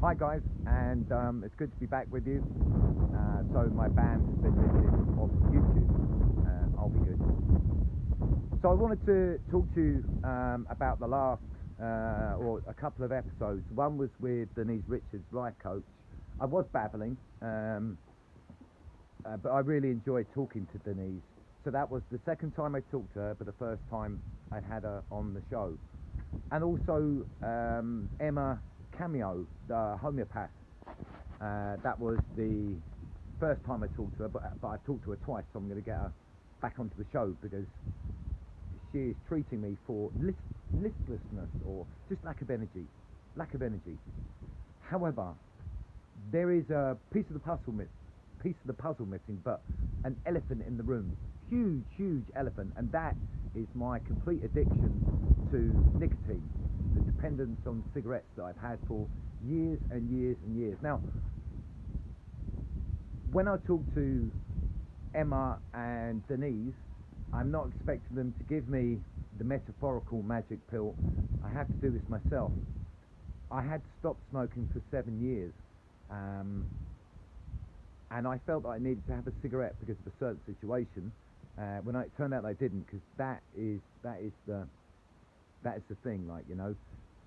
Hi guys, and it's good to be back with you. So my band has been listed on YouTube. I'll be good. So I wanted to talk to you about the last, or a couple of episodes. One was with Denise Richards, life coach. I was babbling, but I really enjoyed talking to Denise. So that was the second time I talked to her, but the first time I'd had her on the show. And also Emma Cameo, the homeopath. That was the first time I talked to her, but I talked to her twice, so I'm going to get her back onto the show because she is treating me for listlessness or just lack of energy. However, there is a piece of the puzzle missing, but an elephant in the room. Huge elephant, and that is my complete addiction to nicotine, the dependence on cigarettes that I've had for years and years and years. Now, when I talk to Emma and Denise, I'm not expecting them to give me the metaphorical magic pill. I have to do this myself. I had to stop smoking for 7 years, and I felt that I needed to have a cigarette because of a certain situation. When it turned out I didn't, because that is the thing, like, you know.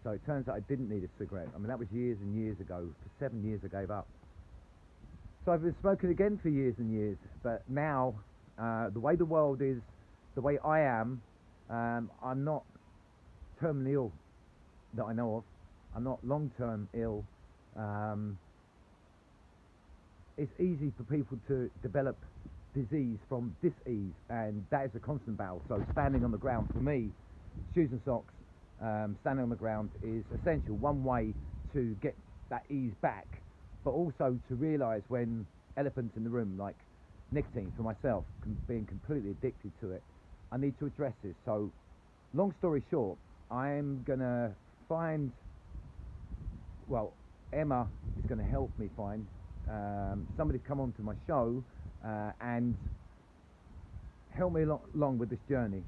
So it turns out I didn't need a cigarette. I mean, that was years and years ago. For 7 years I gave up. So I've been smoking again for years and years, but now the way the world is, the way I am, I'm not terminally ill that I know of. I'm not long-term ill. It's easy for people to develop disease from dis-ease, and that is a constant battle. So standing on the ground, for me, shoes and socks, standing on the ground is essential. One way to get that ease back, but also to realise when elephants in the room, like nicotine for myself, being completely addicted to it, I need to address this. So long story short, I'm gonna find, well, Emma is going to help me find somebody to come onto my show and help me along with this journey,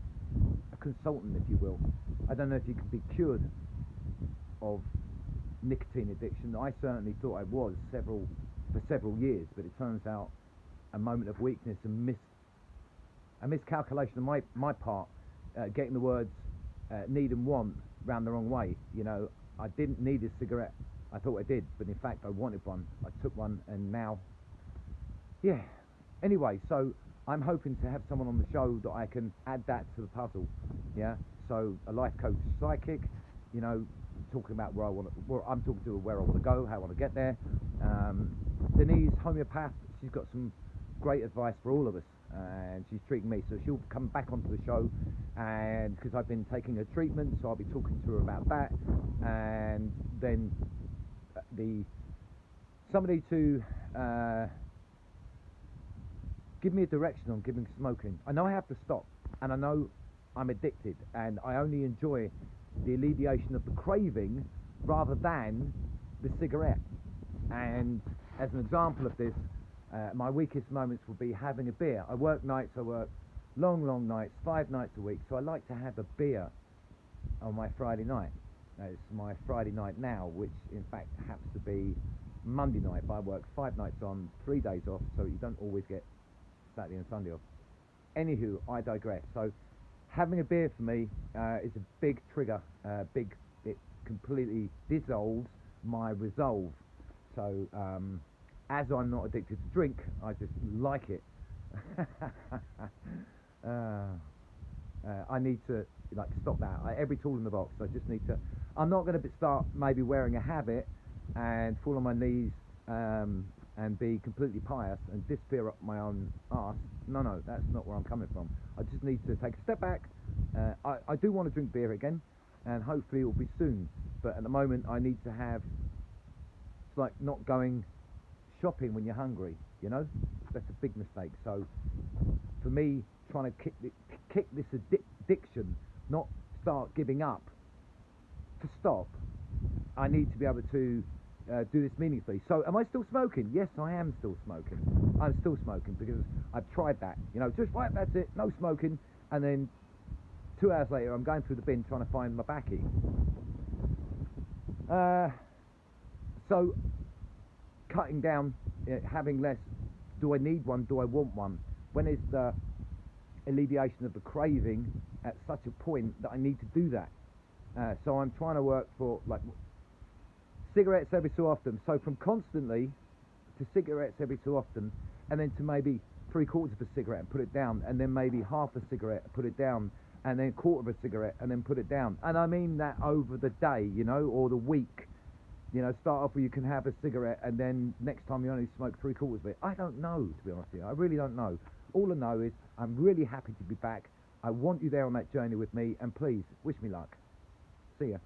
a consultant, if you will. I don't know if you can be cured of nicotine addiction. I certainly thought I was for several years, but it turns out a moment of weakness and a miscalculation on my part, getting the words need and want round the wrong way. You know, I didn't need a cigarette. I thought I did, but in fact I wanted one. I took one, and now, yeah. Anyway, so I'm hoping to have someone on the show that I can add that to the puzzle. Yeah. So a life coach, psychic, you know, talking about I'm talking to where I want to go, how I want to get there. Denise, homeopath, she's got some great advice for all of us, and she's treating me, so she'll come back onto the show, and because I've been taking her treatment, so I'll be talking to her about that, and then somebody to give me a direction on giving smoking. I know I have to stop, and I know I'm addicted, and I only enjoy the alleviation of the craving rather than the cigarette. And as an example of this, my weakest moments will be having a beer. I work nights, I work long nights, 5 nights a week, so I like to have a beer on my Friday night. It's my Friday night now, which in fact happens to be Monday night, but I work 5 nights on, 3 days off, so you don't always get Saturday and Sunday off. Anywho, I digress. So having a beer for me is a big trigger. It completely dissolves my resolve. So as I'm not addicted to drink, I just like it. I need to stop that. Every tool in the box. I just need to. I'm not going to start maybe wearing a habit and fall on my knees and be completely pious and disappear up my own arse. No, that's not where I'm coming from. I just need to take a step back. I do want to drink beer again, and hopefully it will be soon. But at the moment, I need to have. It's like not going shopping when you're hungry. You know, that's a big mistake. So for me, trying to kick this addiction, not start giving up, to stop, I need to be able to do this meaningfully. So am I still smoking? Yes, I am still smoking. I'm still smoking because I've tried that. You know, just right, that's it, no smoking. And then 2 hours later, I'm going through the bin trying to find my baccy. So cutting down, having less. Do I need one? Do I want one? When is the alleviation of the craving at such a point that I need to do that? So I'm trying to work for like cigarettes every so often. So from constantly to cigarettes every so often, and then to maybe 3/4 of a cigarette and put it down, and then maybe half a cigarette, put it down, and then 1/4 of a cigarette and then put it down. And I mean that over the day, you know, or the week. You know, start off where you can have a cigarette and then next time you only smoke 3/4 of it. I don't know, to be honest with you. I really don't know. All I know is I'm really happy to be back. I want you there on that journey with me, and please, wish me luck. See ya.